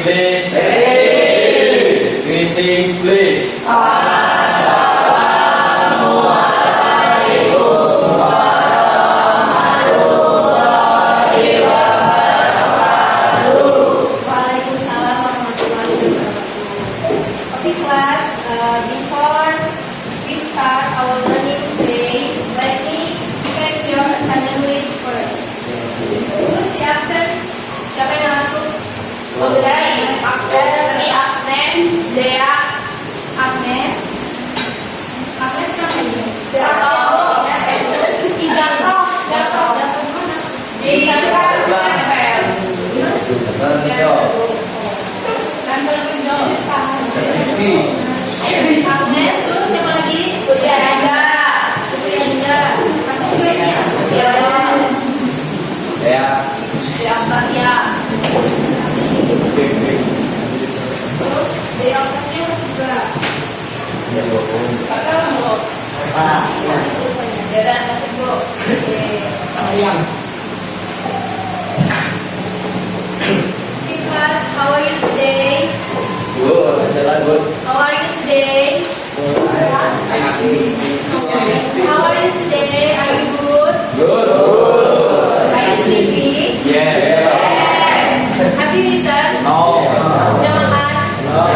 please. Greeting please. Waalaikumsalam warahmatullahi wabarakatuh. Okay, class. Before we start our learning today, let me check your attendance list first. Who's the absent? Siapa yang masuk? Agnes, Dea, Agnes. Agnes siapa ini? Jatuh mana? Agnes, terus siapa lagi? Putri Anda. Aku juga ini ya. Siapa ya? Terus Dea Kecil juga. Kakak loh. Itu punya Dera satu bro. Hey class, how are you today? Good. How are you today? How are you today? Are you good? Good. Are you sleepy? Yes. Have you eaten? No. Udah makan? Udah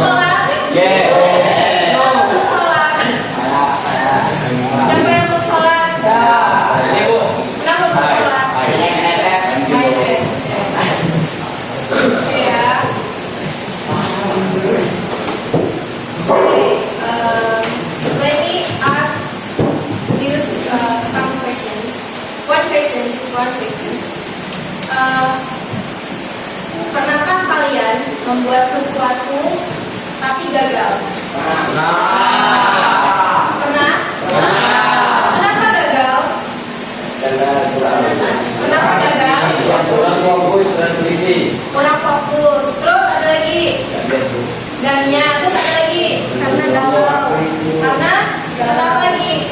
sholat? Yes. Belum sholat? Siapa yang belum sholat? Kenapa belum sholat? Oke ya. Okay, let me ask you some questions. One question. Pernahkah kalian membuat sesuatu tapi gagal? Pernah? Kenapa gagal? Kenapa gagal? Kurang fokus. Terus ada lagi? Gania. Terus ada lagi? Karena galau. Karena apa lagi?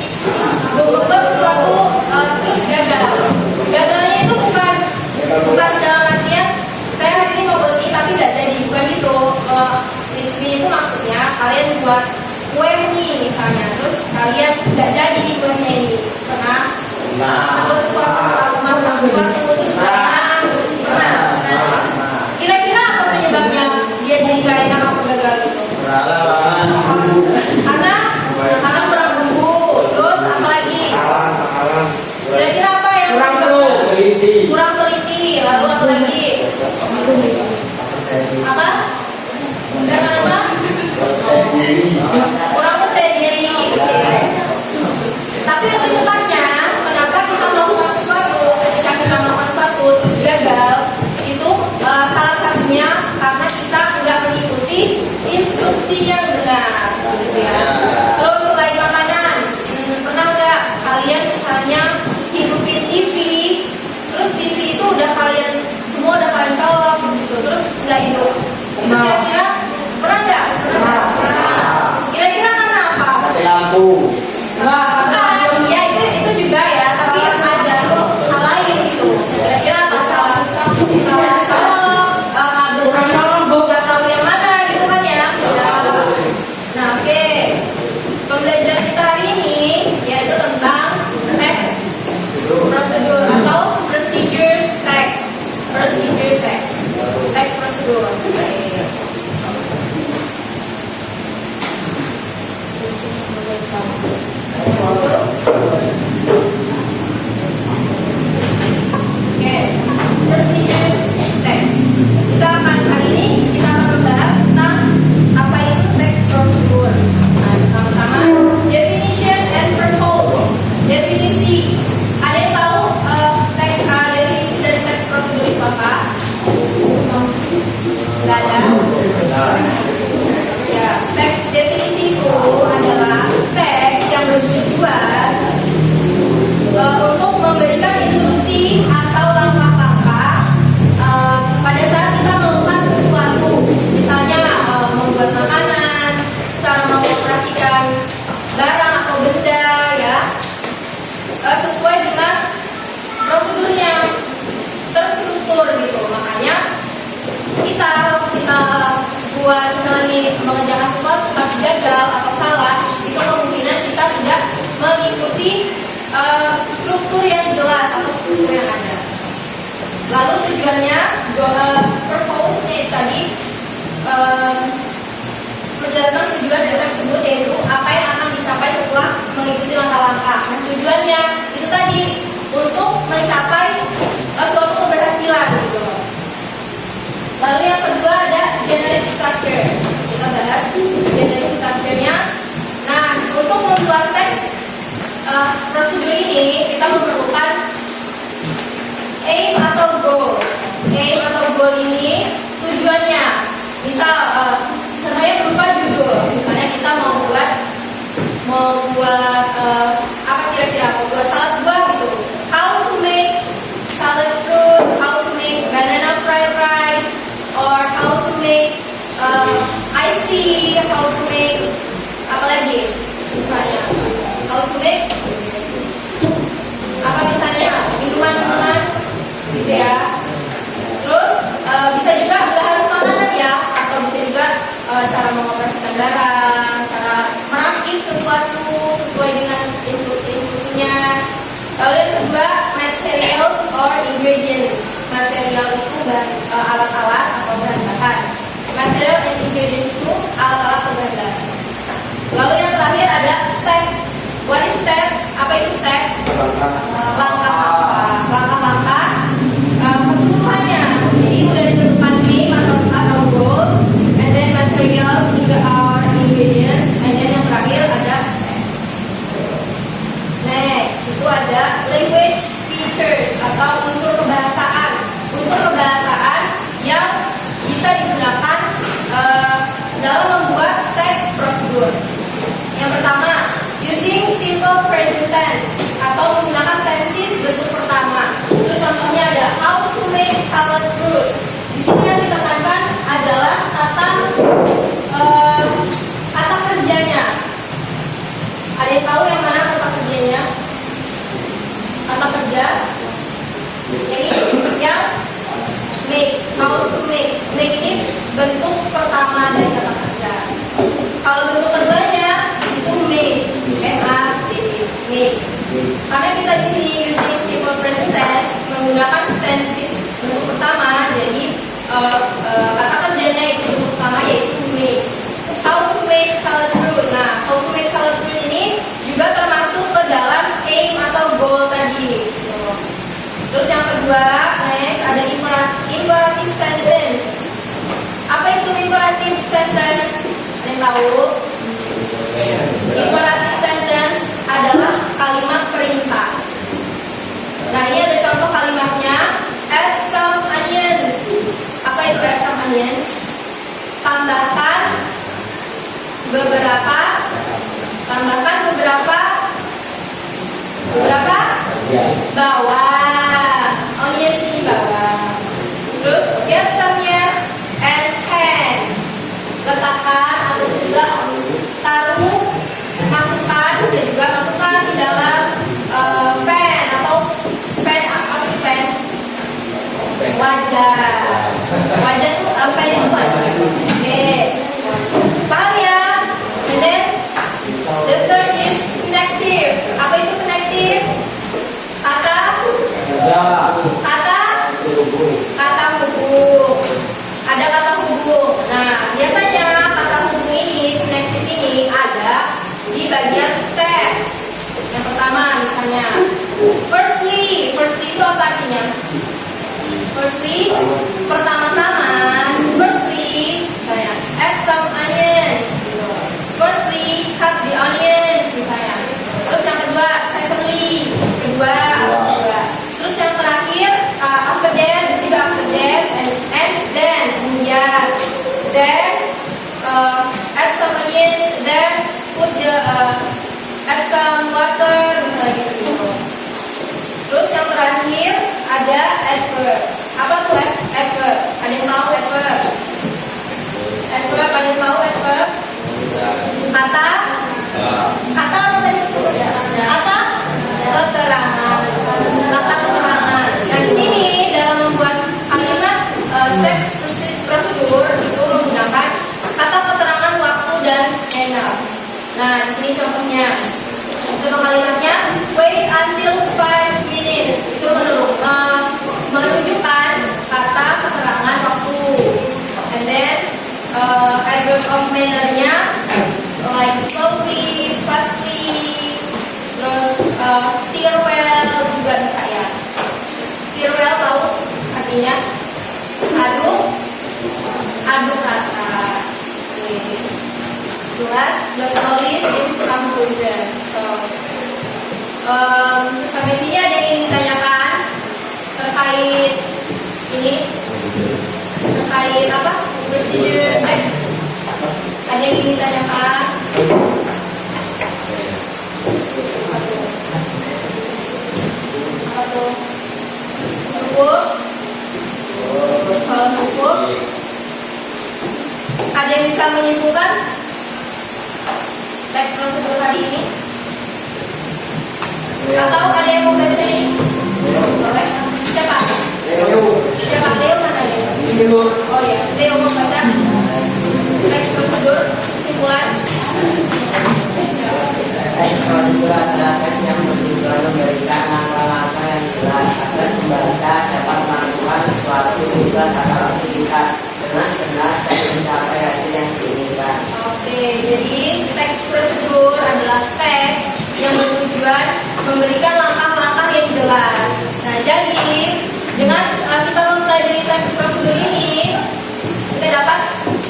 Membuat sesuatu terus gagal. Gagalnya itu bukan dalam artian saya hari ini mau beli tapi nggak jadi, bukan gitu. Ini itu maksudnya kalian buat kue nih misalnya, terus kalian nggak jadi kuenya ini. Pernah? Buat sesuatu, masak sesuatu terus nggak enak. Pernah? Kira-kira apa penyebabnya dia jadi nggak enak atau gagal gitu? Karena kurang bumbu. Terus apa lagi? Kira-kira apa yang kurang teliti. Lalu apa lagi? Apa? Jangan apa? Kurang percaya diri. Oke. Tapi lebih tepatnya, kenapa kita melakukan sesuatu, ketika kita melakukan sesuatu terus gagal, itu salah satunya karena kita nggak mengikuti instruksi yang benar, gitu ya. Terus selain makanan, pernah nggak kalian misalnya hidupin TV, terus TV itu udah kalian colok gitu, terus nggak hidup? Itu kira-kira pernah nggak? Kira-kira karena apa? Mati lampu. Bukan, ya itu juga ya, tapi ada hal lain itu. Kira-kira apa salah kabel nggak tahu yang mana gitu kan ya. Nah oke, pembelajaran kita hari ini yaitu tentang text prosedur atau procedure text prosedur. Oke, procedure text. Hari ini kita akan membahas tentang apa itu text prosedur. Nah, pertama definition and purpose. Definisi. Ada yang tahu definisi dari text prosedur itu apa? Gak ada. Ya, teks definisi itu adalah teks yang bertujuan untuk memberikan instruksi atau langkah-langkah pada saat kita melakukan sesuatu, misalnya membuat makanan, cara mengoperasikan barang atau benda, ya, sesuai dengan prosedurnya terstruktur gitu. kita buat misalnya mengerjakan sesuatu tapi gagal atau salah, itu kemungkinan kita sudah mengikuti struktur yang jelas atau struktur yang ada. Lalu tujuannya, purpose-nya tadi menjalankan tujuan dari tersebut, yaitu apa yang akan dicapai setelah mengikuti langkah-langkah. Nah, tujuannya itu tadi untuk mencapai suatu keberhasilan gitu. Lalu yang kedua ada generic structure. Kita bahas generic structure-nya. Nah, untuk membuat teks prosedur ini kita memerlukan aim atau goal. Aim atau goal ini tujuannya, misal contohnya berupa judul. Misalnya kita mau buat apa kira-kira, mau buat salad buah gitu. How to make salad fruit, how to make banana fried rice, or how to make iced tea, how to make apa lagi? Misalnya how to make apa misalnya minuman gitu ya. Terus bisa juga nggak harus makanan ya, atau bisa juga cara mengoperasikan barang, cara merakit sesuatu sesuai dengan instruksinya. Lalu yang kedua, materials or ingredients. Material itu alat-alat atau bahan-bahan. Material and ingredients itu alat-alat atau bahan-bahan. Lalu yang terakhir ada steps. What is steps? Apa itu steps? Langkah-langkah keseluruhannya. Jadi udah ditentukan aim atau goal, and then materials juga are ingredients, and then yang terakhir ada steps. Next, itu ada language features atau unsur kebahasaan. Unsur kebahasaan yang bisa digunakan dalam membuat teks prosedur. Yang pertama, using simple present tense atau menggunakan tenses bentuk pertama. Itu contohnya ada how to make salad fruit. Di sini yang ditekankan adalah kata kerjanya. Ada yang tahu yang mana kata kerjanya? Kata kerja ini yang make, how to make. Make ini bentuk pertama dari kata kerja. Kalau bentuk keduanya itu make, make. Karena kita di sini using simple present tense menggunakan tenses bentuk pertama, jadi kata kerjanya itu bentuk pertama yaitu make. How to make salad fruit. Nah, how to make salad fruit ini juga termasuk ke dalam aim atau goal tadi. Terus yang kedua, next ada imperative sentence. Apa itu imperative sentence? Ada yang tahu? Imperative sentence adalah kalimat perintah. Nah, ini ada contoh kalimatnya. Add some onions. Apa itu add some onions? Tambahkan beberapa bawang. Onions ini bawang. Terus get some yes and pan. Letakkan atau juga taruh, masukkan di dalam pan atau pan apa itu pan? Wajan itu apa itu wajan? Oke, paham ya? And then the third is connective. Apa itu connective? Kata hubung. Ada kata hubung. Nah, biasanya kata hubung ini, connective ini ada di bagian step. Yang pertama misalnya firstly itu apa artinya? Firstly, pertama-tama. Firstly, misalnya add some onions. Firstly, cut the onions misalnya. Terus yang kedua, secondly, kedua. Terus yang terakhir, after that, and then, kemudian, then add some onions, then put the add some water misalnya gitu. Terus yang terakhir ada adverb. Apa tuh adverb? Ada yang tahu adverb? Adverb, ada yang tahu adverb? Kata apa tadi? Kata keterangan. Kata keterangan. Nah, di sini dalam membuat kalimat teks prosedur mannernya, like slowly, fastly, terus steer well juga bisa ya. Steer well tahu artinya aduk rata. Last but not least is conclusion. So, sampai sini ada yang ingin ditanyakan terkait ini, terkait apa? Procedure text. Ada yang ingin ditanyakan? Apa tuh? Cukup? Kalau cukup, ada yang bisa menyimpulkan teks prosedur hari ini? Atau ada yang mau baca ini? Boleh? Siapa? Siapa? Leo mana Leo? Oh ya, Leo mau baca teks prosedur kesimpulan. Teks prosedur adalah teks yang bertujuan memberikan langkah-langkah yang jelas agar pembaca dapat melakukan suatu tugas atau aktivitas dengan benar dan mencapai hasil yang diinginkan. Oke, jadi teks prosedur adalah teks yang bertujuan memberikan langkah-langkah yang jelas. Nah, jadi dengan kita mempelajari teks prosedur ini, kita dapat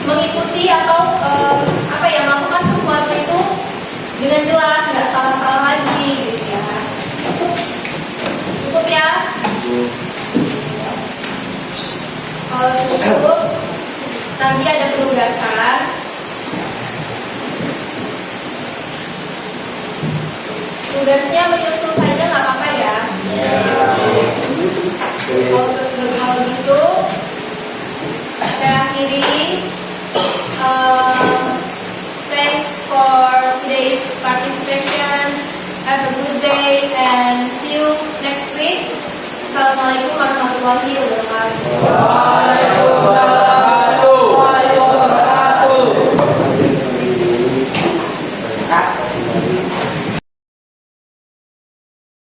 mengikuti atau melakukan sesuatu itu dengan jelas, nggak salah-salah lagi, gitu ya. Cukup ya? Kalau cukup, nanti ada penugasan. Tugasnya menyusul saja nggak apa-apa ya. Kalau gitu, saya akhiri. Thanks for today's participation. Have a good day and see you next week. Assalamualaikum warahmatullahi wabarakatuh. Waalaikumsalam.